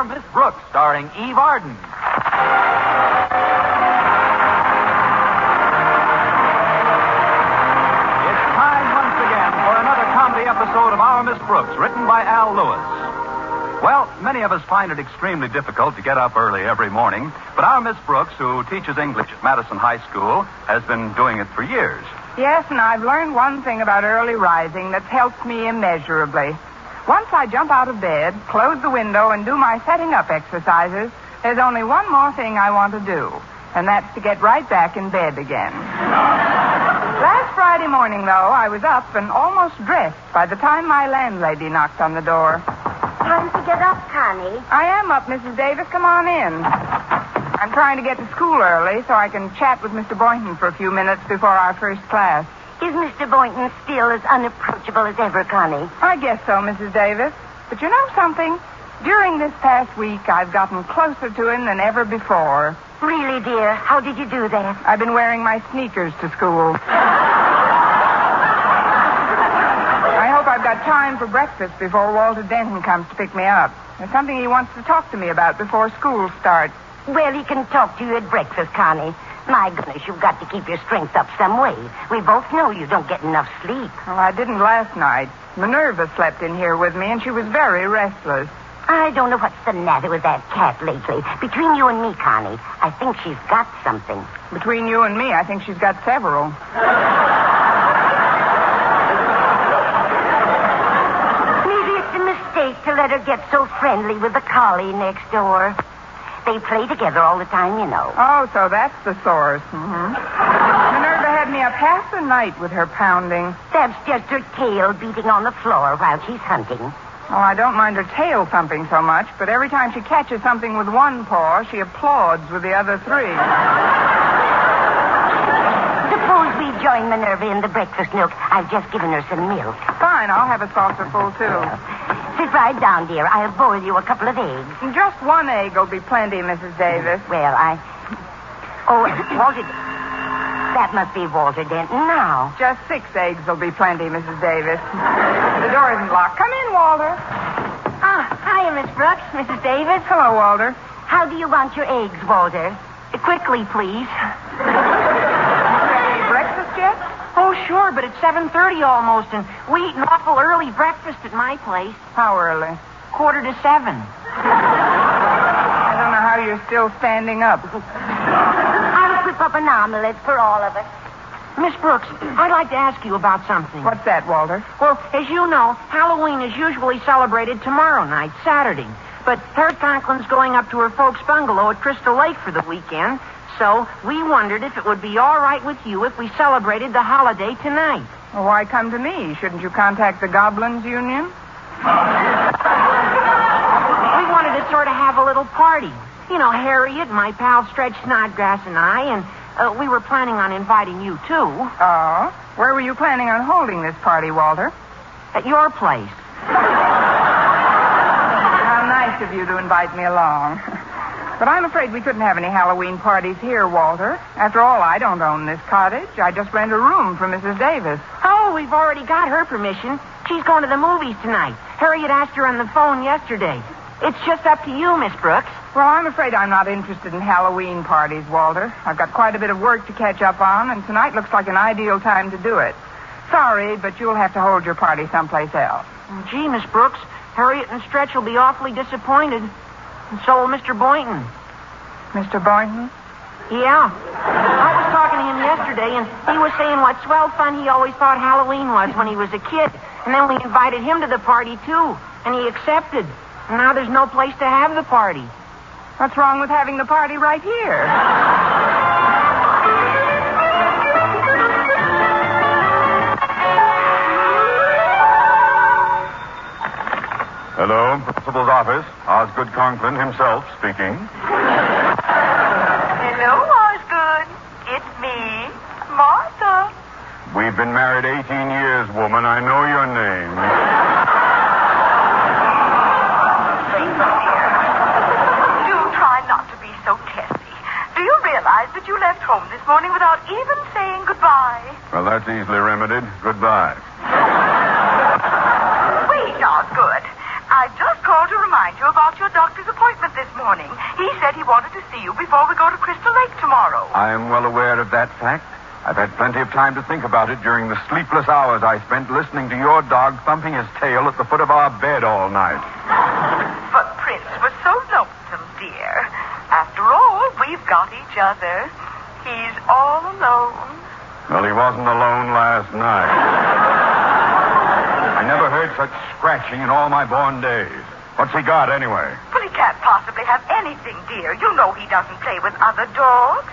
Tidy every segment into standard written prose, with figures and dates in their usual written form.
Our Miss Brooks, starring Eve Arden. It's time once again for another comedy episode of Our Miss Brooks, written by Al Lewis. Well, many of us find it extremely difficult to get up early every morning, but our Miss Brooks, who teaches English at Madison High School, has been doing it for years. Yes, and I've learned one thing about early rising that's helped me immeasurably. Once I jump out of bed, close the window, and do my setting up exercises, there's only one more thing I want to do, and that's to get right back in bed again. Last Friday morning, though, I was up and almost dressed by the time my landlady knocked on the door. Time to get up, Connie. I am up, Mrs. Davis. Come on in. I'm trying to get to school early so I can chat with Mr. Boynton for a few minutes before our first class. Is Mr. Boynton still as unapproachable as ever, Connie? I guess so, Mrs. Davis. But you know something? During this past week, I've gotten closer to him than ever before. Really, dear? How did you do that? I've been wearing my sneakers to school. I hope I've got time for breakfast before Walter Denton comes to pick me up. There's something he wants to talk to me about before school starts. Well, he can talk to you at breakfast, Connie. My goodness, you've got to keep your strength up some way. We both know you don't get enough sleep. Well, I didn't last night. Minerva slept in here with me, and she was very restless. I don't know what's the matter with that cat lately. Between you and me, Connie, I think she's got something. Between you and me, I think she's got several. Maybe it's a mistake to let her get so friendly with the collie next door. They play together all the time, you know. Oh, so that's the source. Minerva had me up half the night with her pounding. That's just her tail beating on the floor while she's hunting. Oh, I don't mind her tail thumping so much, but every time she catches something with one paw, she applauds with the other three. Suppose we join Minerva in the breakfast nook. I've just given her some milk. Fine, I'll have a saucer full, too. Sit right down, dear. I'll boil you a couple of eggs. Just one egg will be plenty, Mrs. Davis. Well, Oh, Walter... That must be Walter Denton now. Just 6 eggs will be plenty, Mrs. Davis. The door isn't locked. Come in, Walter. Hiya, Miss Brooks, Mrs. Davis. Hello, Walter. How do you want your eggs, Walter? Quickly, please. Ready breakfast yet? Oh, sure, but it's 7:30 almost, and we eat an awful early breakfast at my place. How early? 7:15. I don't know how you're still standing up. I'll whip up an omelet for all of us. Miss Brooks, I'd like to ask you about something. What's that, Walter? Well, as you know, Halloween is usually celebrated tomorrow night, Saturday. But Harriet Conklin's going up to her folks' bungalow at Crystal Lake for the weekend, so we wondered if it would be all right with you if we celebrated the holiday tonight. Well, why come to me? Shouldn't you contact the Goblins Union? We wanted to sort of have a little party. You know, Harriet, my pal Stretch Snodgrass, and I, and we were planning on inviting you, too. Oh? Where were you planning on holding this party, Walter? At your place. How nice of you to invite me along. But I'm afraid we couldn't have any Halloween parties here, Walter. After all, I don't own this cottage. I just rent a room for Mrs. Davis. Oh, we've already got her permission. She's going to the movies tonight. Harriet asked her on the phone yesterday. It's just up to you, Miss Brooks. Well, I'm afraid I'm not interested in Halloween parties, Walter. I've got quite a bit of work to catch up on, and tonight looks like an ideal time to do it. Sorry, but you'll have to hold your party someplace else. Gee, Miss Brooks, Harriet and Stretch will be awfully disappointed. And so will Mr. Boynton. Mr. Boynton? Yeah. I was talking to him yesterday, and he was saying what swell fun he always thought Halloween was when he was a kid. And then we invited him to the party, too. And he accepted. And now there's no place to have the party. What's wrong with having the party right here? Hello, Principal's office. Osgood Conklin himself speaking. Hello, Osgood. It's me, Martha. We've been married 18 years, woman. I know your name. Do try not to be so testy. Do you realize that you left home this morning without even saying goodbye? Well, that's easily remedied. Goodbye. Wait, Osgood. I just called to remind you about your doctor's appointment He said he wanted to see you before we go to Crystal Lake tomorrow. I am well aware of that fact. I've had plenty of time to think about it during the sleepless hours I spent listening to your dog thumping his tail at the foot of our bed all night. But Prince was so lonesome, dear. After all, we've got each other. He's all alone. Well, he wasn't alone last night. I never heard such scratching in all my born days. What's he got, anyway? Well, he can't possibly have anything, dear. You know he doesn't play with other dogs.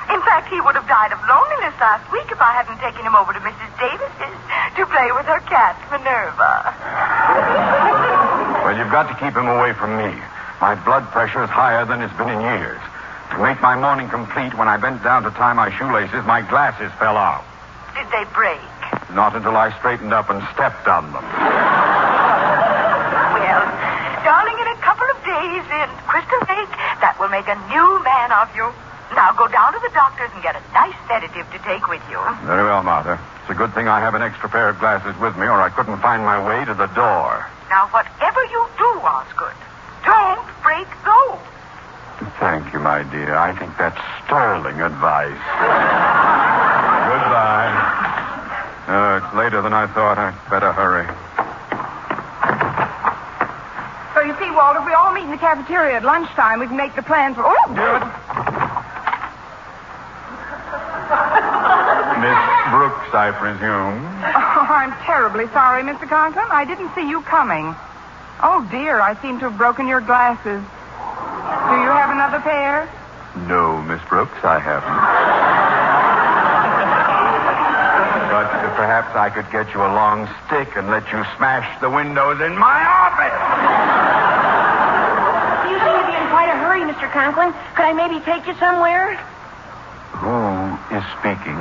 In fact, he would have died of loneliness last week if I hadn't taken him over to Mrs. Davis's to play with her cat, Minerva. Well, you've got to keep him away from me. My blood pressure is higher than it's been in years. To make my morning complete, when I bent down to tie my shoelaces, my glasses fell out. Did they break? Not until I straightened up and stepped on them. Well, darling, in a couple of days in Crystal Lake, that will make a new man of you. Now go down to the doctor's and get a nice sedative to take with you. Very well, Martha. It's a good thing I have an extra pair of glasses with me, or I couldn't find my way to the door. Now, whatever you do, Osgood, don't break those. Thank you, my dear. I think that's sterling advice. Goodbye. It's later than I thought. I'd better hurry. So you see, Walter, if we all meet in the cafeteria at lunchtime, we can make the plans for... Oh! Good. Miss Brooks, I presume. Oh, I'm terribly sorry, Mr. Conklin. I didn't see you coming. Oh, dear, I seem to have broken your glasses. Do you have another pair? No, Miss Brooks, I haven't. But perhaps I could get you a long stick and let you smash the windows in my office. You seem to be in quite a hurry, Mr. Conklin. Could I maybe take you somewhere? Who is speaking?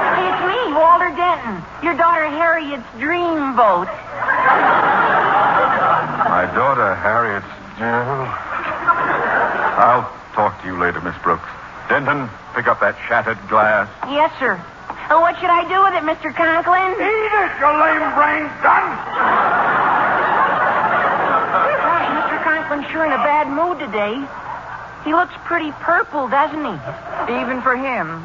Hey, it's me, Walter Denton. Your daughter Harriet's dreamboat. My daughter, Harriet's... I'll talk to you later, Miss Brooks. Denton, pick up that shattered glass. Yes, sir. And what should I do with it, Mr. Conklin? Eat it, you lame-brained dunce! Gosh, Mr. Conklin's sure in a bad mood today. He looks pretty purple, doesn't he? Even for him.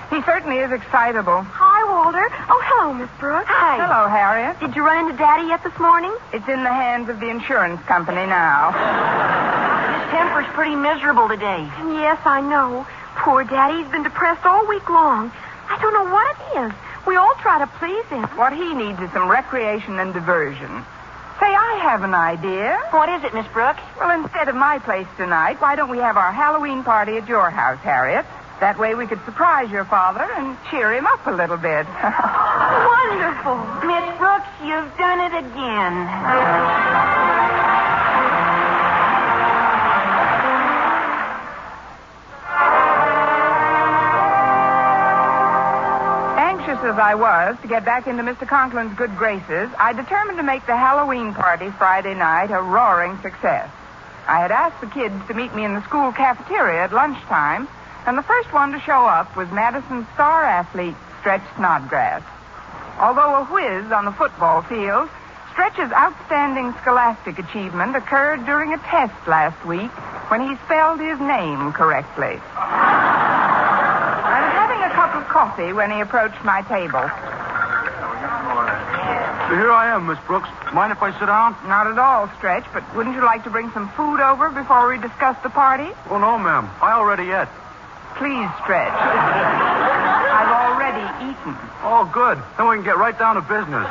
He certainly is excitable. Hi, Walter. Oh, hello, Miss Brooks. Hi. Hello, Harriet. Did you run into Daddy yet this morning? It's in the hands of the insurance company now. His temper's pretty miserable today. Yes, I know. Poor Daddy's been depressed all week long. I don't know what it is. We all try to please him. What he needs is some recreation and diversion. Say, I have an idea. What is it, Miss Brooks? Well, instead of my place tonight, why don't we have our Halloween party at your house, Harriet? That way we could surprise your father and cheer him up a little bit. Wonderful. Miss Brooks, you've done it again. Anxious as I was to get back into Mr. Conklin's good graces, I determined to make the Halloween party Friday night a roaring success. I had asked the kids to meet me in the school cafeteria at lunchtime, and the first one to show up was Madison's star athlete, Stretch Snodgrass. Although a whiz on the football field, Stretch's outstanding scholastic achievement occurred during a test last week when he spelled his name correctly. I was having a cup of coffee when he approached my table. Here I am, Miss Brooks. Mind if I sit down? Not at all, Stretch, but wouldn't you like to bring some food over before we discuss the party? Oh, no, ma'am. I already ate. Please, Stretch. I've already eaten. Oh, good. Then we can get right down to business.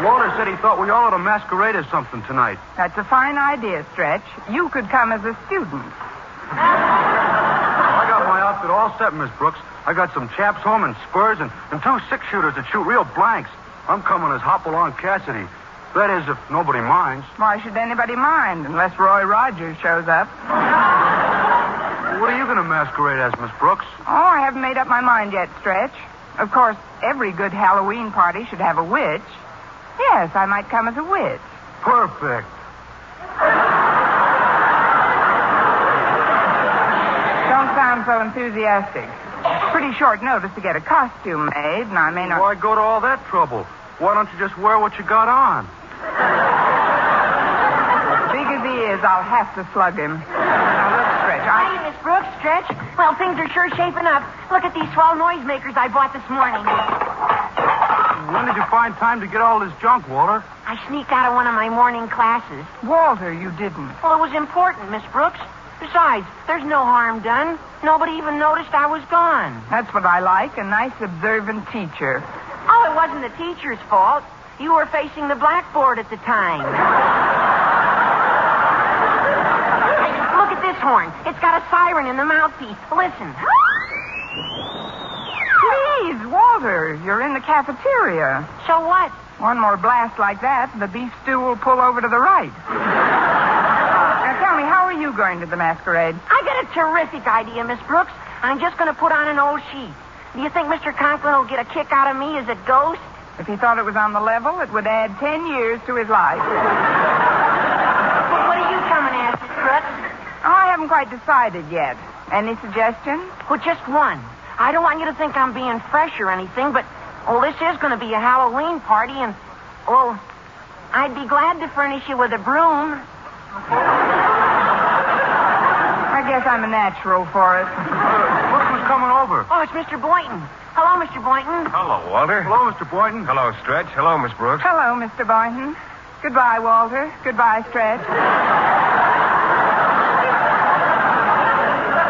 Walter said he thought we all ought to masquerade as something tonight. That's a fine idea, Stretch. You could come as a student. I got my outfit all set, Miss Brooks. I got some chaps home and spurs and 2 6-shooters that shoot real blanks. I'm coming as Hopalong Cassidy. That is, if nobody minds. Why should anybody mind, unless Roy Rogers shows up? What are you going to masquerade as, Miss Brooks? Oh, I haven't made up my mind yet, Stretch. Of course, every good Halloween party should have a witch. Yes, I might come as a witch. Perfect. Don't sound so enthusiastic. Pretty short notice to get a costume made, and I may not... Why go to all that trouble? Why don't you just wear what you got on? he is, I'll have to slug him. Now, let's stretch. Hey, Miss Brooks, Stretch. Well, things are sure shaping up. Look at these swell noisemakers I bought this morning. When did you find time to get all this junk, Walter? I sneaked out of one of my morning classes. Walter, you didn't. Well, it was important, Miss Brooks. Besides, there's no harm done. Nobody even noticed I was gone. That's what I like, a nice observant teacher. Oh, it wasn't the teacher's fault. You were facing the blackboard at the time. Hey, look at this horn. It's got a siren in the mouthpiece. Listen. Please, Walter, you're in the cafeteria. So what? One more blast like that, and the beef stew will pull over to the right. Now, tell me, how are you going to the masquerade? I got a terrific idea, Miss Brooks. I'm just going to put on an old sheet. Do you think Mr. Conklin will get a kick out of me as a ghost? If he thought it was on the level, it would add 10 years to his life. Well, what are you coming as, Miss Brooks? I haven't quite decided yet. Any suggestions? Well, just one. I don't want you to think I'm being fresh or anything, but, this is going to be a Halloween party, and, I'd be glad to furnish you with a broom. I guess I'm a natural for it. Look who's coming over. Oh, it's Mr. Boynton. Hello, Mr. Boynton. Hello, Walter. Hello, Mr. Boynton. Hello, Stretch. Hello, Miss Brooks. Hello, Mr. Boynton. Goodbye, Walter. Goodbye, Stretch.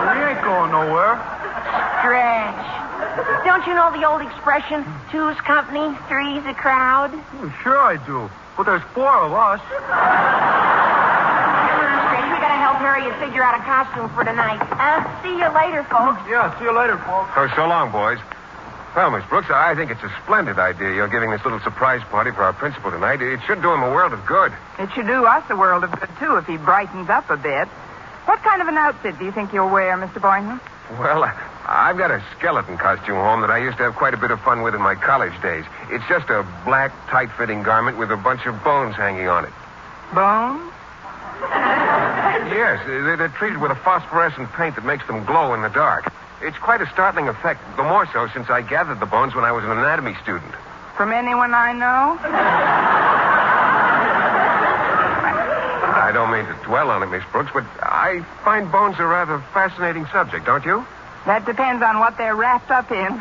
We ain't going nowhere. Stretch. Don't you know the old expression, two's company, three's a crowd? Oh, sure I do. But there's 4 of us. Come on, Stretch. We gotta help Harriet figure out a costume for tonight. See you later, folks. Yeah, see you later, folks. So long, boys. Well, Miss Brooks, I think it's a splendid idea you're giving this little surprise party for our principal tonight. It should do him a world of good. It should do us a world of good, too, if he brightens up a bit. What kind of an outfit do you think you'll wear, Mr. Boynton? Well, I've got a skeleton costume home that I used to have quite a bit of fun with in my college days. It's just a black, tight-fitting garment with a bunch of bones hanging on it. Bones? Yes, they're treated with a phosphorescent paint that makes them glow in the dark. It's quite a startling effect, the more so since I gathered the bones when I was an anatomy student. From anyone I know? I don't mean to dwell on it, Miss Brooks, but I find bones a rather fascinating subject, don't you? That depends on what they're wrapped up in. Yes.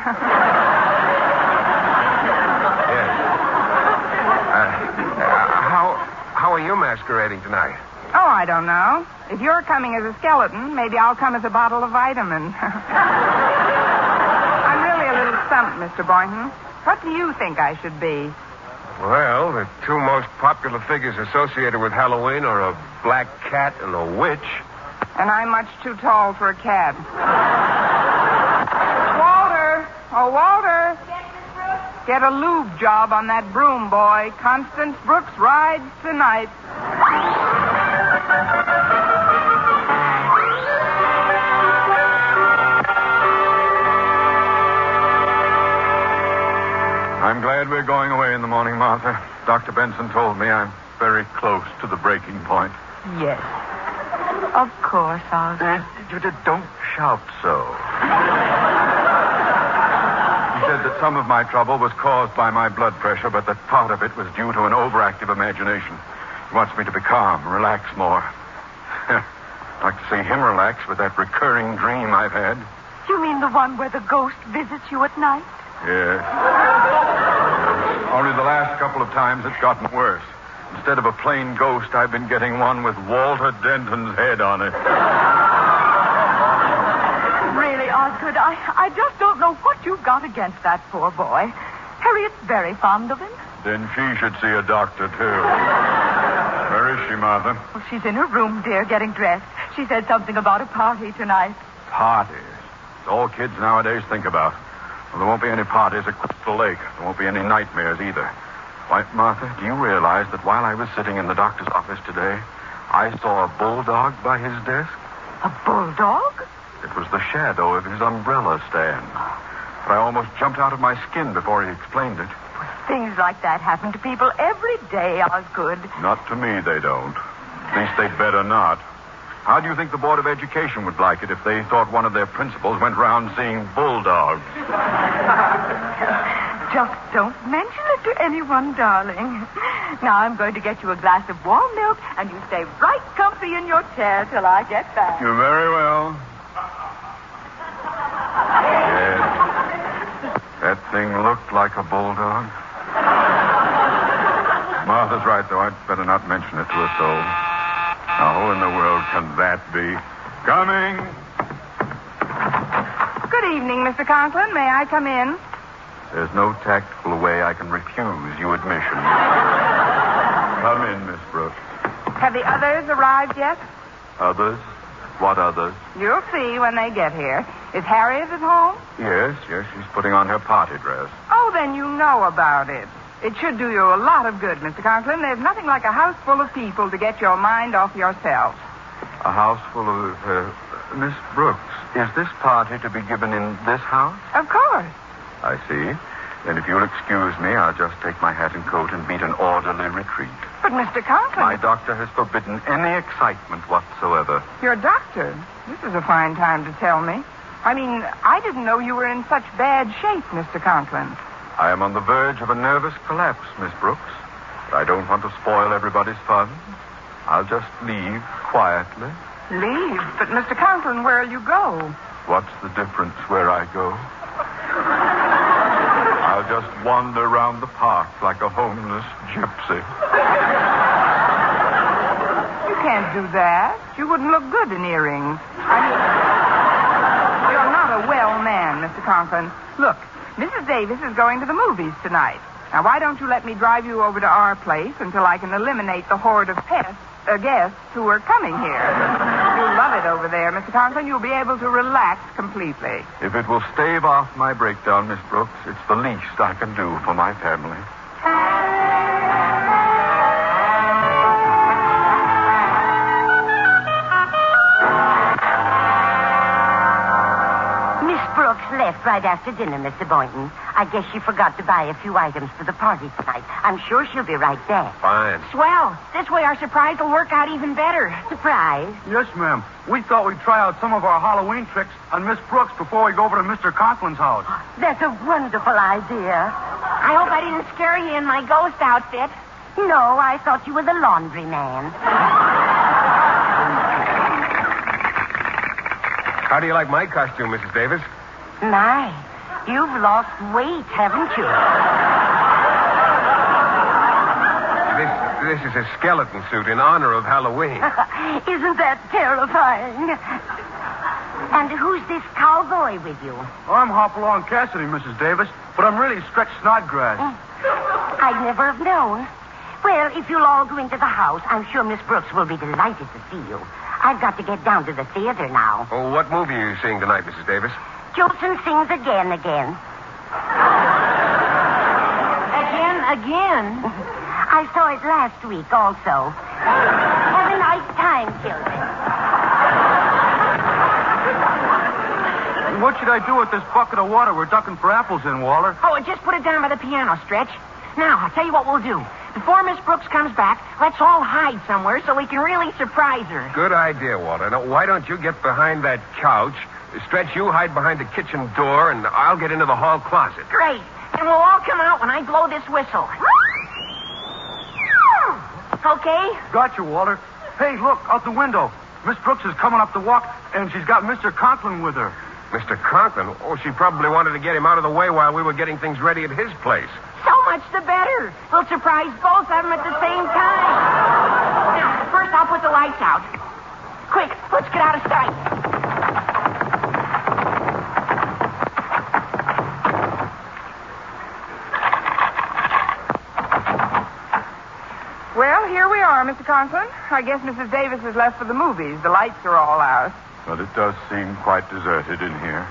How are you masquerading tonight? Oh, I don't know. If you're coming as a skeleton, maybe I'll come as a bottle of vitamin. I'm really a little stumped, Mr. Boynton. What do you think I should be? Well, the 2 most popular figures associated with Halloween are a black cat and a witch. And I'm much too tall for a cat. Walter! Oh, Walter! Get a lube job on that broom, boy. Constance Brooks rides tonight. I'm glad we're going away in the morning, Martha. Dr. Benson told me I'm very close to the breaking point. Yes. Of course, Oscar. Don't shout so. He said that some of my trouble was caused by my blood pressure, but that part of it was due to an overactive imagination. He wants me to be calm, relax more. I'd like to see him relax with that recurring dream I've had. You mean the one where the ghost visits you at night? Yes. Only the last couple of times it's gotten worse. Instead of a plain ghost, I've been getting one with Walter Denton's head on it. Really, Osgood, I just don't know what you've got against that poor boy. Harriet's very fond of him. Then she should see a doctor, too. Where is she, Martha? Well, she's in her room, dear, getting dressed. She said something about a party tonight. Parties. It's all kids nowadays think about. Well, there won't be any parties at Crystal Lake. There won't be any nightmares either. Why, Martha, do you realize that while I was sitting in the doctor's office today, I saw a bulldog by his desk? A bulldog? It was the shadow of his umbrella stand. But I almost jumped out of my skin before he explained it. Things like that happen to people every day, Osgood. Not to me, they don't. At least they'd better not. How do you think the Board of Education would like it if they thought one of their principals went round seeing bulldogs? Just don't mention it to anyone, darling. Now I'm going to get you a glass of warm milk, and you stay right comfy in your chair till I get back. You're very well. Yes. That thing looked like a bulldog. Martha's right, though. I'd better not mention it to a soul. Now, who in the world can that be? Coming! Good evening, Mr. Conklin. May I come in? There's no tactful way I can refuse you admission. Come in, Miss Brooks. Have the others arrived yet? Others? What others? You'll see when they get here. Is Harriet at home? Yes, she's putting on her party dress. Oh, then you know about it. It should do you a lot of good, Mr. Conklin. There's nothing like a house full of people to get your mind off yourself. A house full of... Miss Brooks, is this party to be given in this house? Of course. I see. Then if you'll excuse me, I'll just take my hat and coat and beat an orderly retreat. But, Mr. Conklin... My doctor has forbidden any excitement whatsoever. Your doctor? This is a fine time to tell me. I mean, I didn't know you were in such bad shape, Mr. Conklin. I am on the verge of a nervous collapse, Miss Brooks. But I don't want to spoil everybody's fun. I'll just leave quietly. Leave? But, Mr. Conklin, where'll you go? What's the difference where I go? I'll just wander around the park like a homeless gypsy. You can't do that. You wouldn't look good in earrings. I mean, you're not a well man, Mr. Conklin. Look, Mrs. Davis is going to the movies tonight. Now, why don't you let me drive you over to our place until I can eliminate the horde of guests who are coming here? You'll love it over there, Mr. Conklin. You'll be able to relax completely. If it will stave off my breakdown, Miss Brooks, it's the least I can do for my family. Brooks left right after dinner, Mr. Boynton. I guess she forgot to buy a few items for the party tonight. I'm sure she'll be right back. Fine. Swell. This way our surprise will work out even better. Surprise? Yes, ma'am. We thought we'd try out some of our Halloween tricks on Miss Brooks before we go over to Mr. Conklin's house. That's a wonderful idea. I hope I didn't scare you in my ghost outfit. No, I thought you were the laundryman. How do you like my costume, Mrs. Davis? My, you've lost weight, haven't you? This is a skeleton suit in honor of Halloween. Isn't that terrifying? And who's this cowboy with you? I'm Hopalong Cassidy, Mrs. Davis, but I'm really Stretch Snodgrass. I'd never have known. Well, if you'll all go into the house, I'm sure Miss Brooks will be delighted to see you. I've got to get down to the theater now. Oh, what movie are you seeing tonight, Mrs. Davis? Jolson Sings Again. Again? I saw it last week also. Have a nice time, children. What should I do with this bucket of water we're ducking for apples in, Walter? Oh, just put it down by the piano, Stretch. Now, I'll tell you what we'll do. Before Miss Brooks comes back, let's all hide somewhere so we can really surprise her. Good idea, Walter. Now, why don't you get behind that couch? Stretch, you hide behind the kitchen door, and I'll get into the hall closet. Great. And we'll all come out when I blow this whistle. Okay? Got you, Walter. Hey, look, out the window. Miss Brooks is coming up the walk, and she's got Mr. Conklin with her. Mr. Conklin? Oh, she probably wanted to get him out of the way while we were getting things ready at his place. So much the better. We'll surprise both of them at the same time. Now, first I'll put the lights out. Quick, let's get out of sight. Well, here we are, Mr. Conklin. I guess Mrs. Davis has left for the movies. The lights are all out. But it does seem quite deserted in here.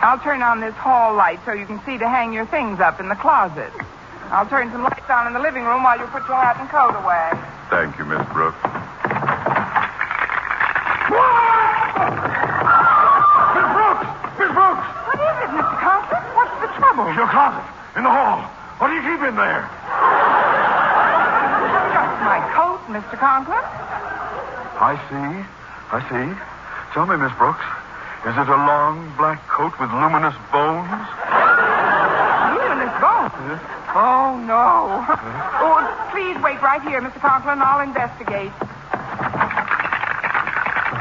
I'll turn on this hall light so you can see to hang your things up in the closet. I'll turn some lights on in the living room while you put your hat and coat away. Thank you, Miss Brooks. Miss Brooks! Miss Brooks! What is it, Mr. Conklin? What's the trouble? Your closet. In the hall. What do you keep in there? Just my coat, Mr. Conklin. I see. Tell me, Miss Brooks, is it a long black coat with luminous bones? Luminous Oh, no. Oh, please wait right here, Mr. Conklin. I'll investigate.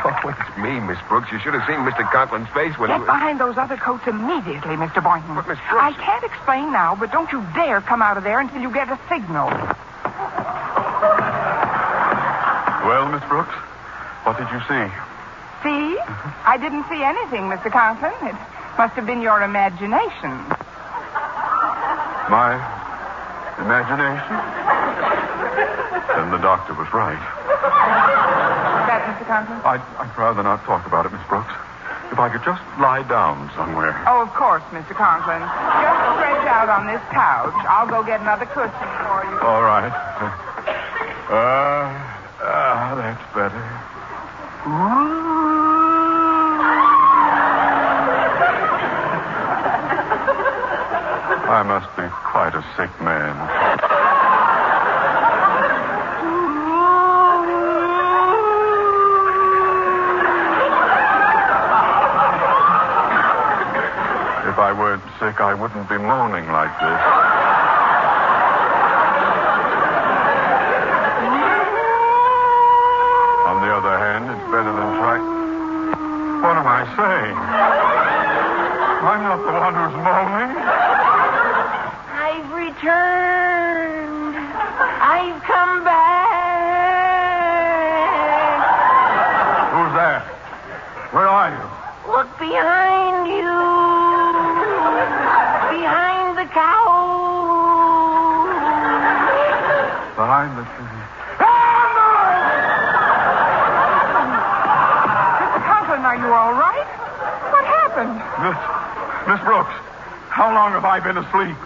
Oh, it's me, Miss Brooks. You should have seen Mr. Conklin's face when... Get behind those other coats immediately, Mr. Boynton. But, Miss Brooks... I can't explain now, but don't you dare come out of there until you get a signal. Well, Miss Brooks, what did you see? See? I didn't see anything, Mr. Conklin. It must have been your imagination. My imagination? Then the doctor was right. That, Mr. Conklin? I'd rather not talk about it, Miss Brooks. If I could just lie down somewhere. Oh, of course, Mr. Conklin. Just stretch out on this couch. I'll go get another cushion for you. All right. That's better. I must be quite a sick man. If I weren't sick, I wouldn't be moaning like this. On the other hand, it's better than trying. What am I saying? I'm not the one who's moaning. I've returned. I've come back. Who's there? Where are you? Look behind you. Behind the couch. Behind the... Mr. Conklin, are you all right? What happened? Miss Brooks, how long have I been asleep?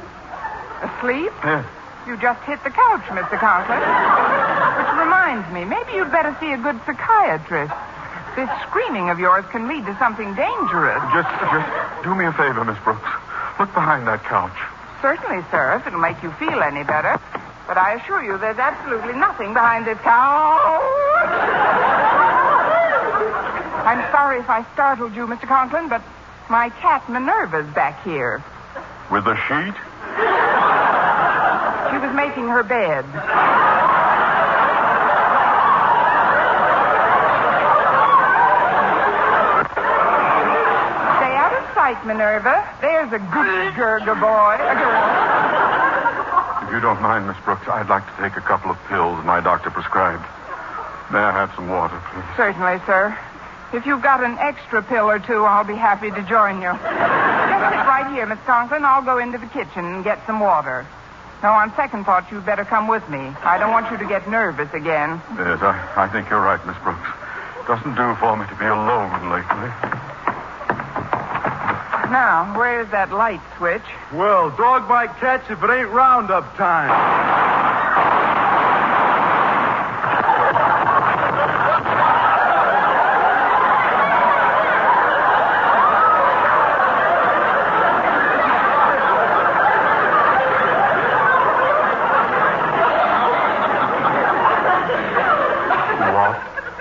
Asleep? Yes. You just hit the couch, Mr. Conklin. Which reminds me, maybe you'd better see a good psychiatrist. This screaming of yours can lead to something dangerous. Just do me a favor, Miss Brooks. Look behind that couch. Certainly, sir, if it'll make you feel any better. But I assure you there's absolutely nothing behind this couch. I'm sorry if I startled you, Mr. Conklin, but my cat Minerva's back here. With a sheet? She was making her bed. Stay out of sight, Minerva. There's a good Gurga boy. A girl. If you don't mind, Miss Brooks, I'd like to take a couple of pills my doctor prescribed. May I have some water, please? Certainly, sir. If you've got an extra pill or two, I'll be happy to join you. Just sit right here, Miss Conklin. I'll go into the kitchen and get some water. No, on second thought, you'd better come with me. I don't want you to get nervous again. Yes, I think you're right, Miss Brooks. Doesn't do for me to be alone lately. Now, where's that light switch? Well, dog bite cats if it ain't roundup time.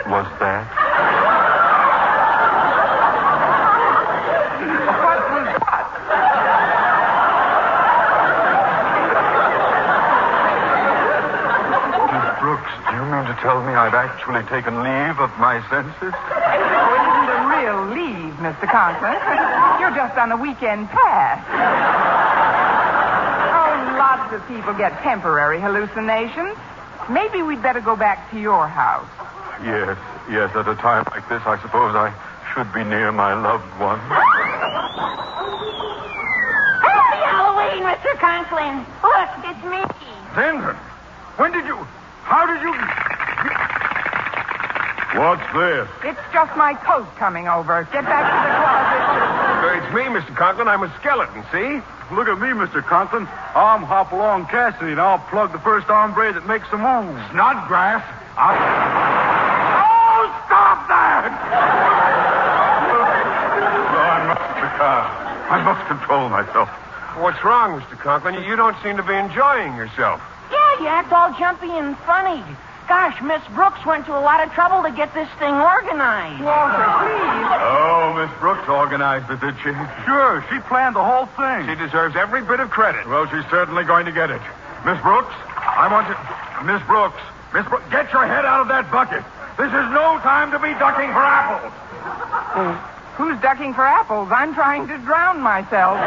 What was that? What was what? Miss Brooks, do you mean to tell me I've actually taken leave of my senses? Oh, it isn't a real leave, Mr. Conklin. You're just on a weekend pass. Oh, lots of people get temporary hallucinations. Maybe we'd better go back to your house. Yes, at a time like this, I suppose I should be near my loved one. Happy Halloween, Mr. Conklin. Look, it's me. Denton, how did you... What's this? It's just my coat coming over. Get back to the closet. It's me, Mr. Conklin. I'm a skeleton, see? Look at me, Mr. Conklin. I'm Hopalong Cassidy, and I'll plug the first hombre that makes a move. Snodgrass. Oh, stop that! I must control myself. What's wrong, Mr. Conklin? You don't seem to be enjoying yourself. Yeah, you act all jumpy and funny. Gosh, Miss Brooks went to a lot of trouble to get this thing organized. Walter, please. Oh, Miss Brooks organized it, did she? Sure, she planned the whole thing. She deserves every bit of credit. Well, she's certainly going to get it. Miss Brooks, I want you... Miss Brooks, get your head out of that bucket. This is no time to be ducking for apples. Who's ducking for apples? I'm trying to drown myself.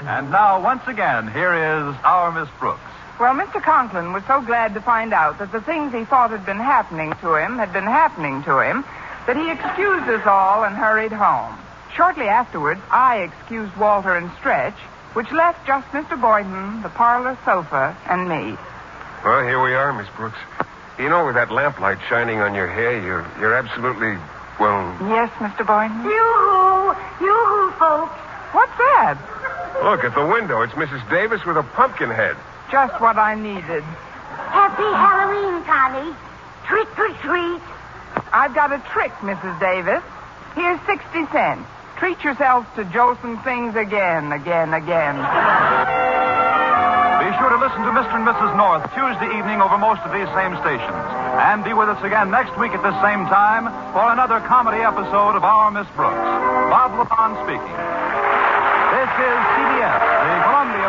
And now, once again, here is our Miss Brooks. Well, Mr. Conklin was so glad to find out that the things he thought had been happening to him had been happening to him that he excused us all and hurried home. Shortly afterwards, I excused Walter and Stretch, which left just Mr. Boynton, the parlor sofa, and me. Well, here we are, Miss Brooks. You know, with that lamplight shining on your hair, you're absolutely, well... Yes, Mr. Boynton? Yoo-hoo! Yoo-hoo, folks. What's that? Look, at the window, it's Mrs. Davis with a pumpkin head. Just what I needed. Happy Halloween, Connie. Trick or treat. I've got a trick, Mrs. Davis. Here's 60 cents. Treat yourselves to Jolson Things again. Be sure to listen to Mr. and Mrs. North Tuesday evening over most of these same stations. And be with us again next week at this same time for another comedy episode of Our Miss Brooks. Bob Lepon speaking. This is CBS, the Columbia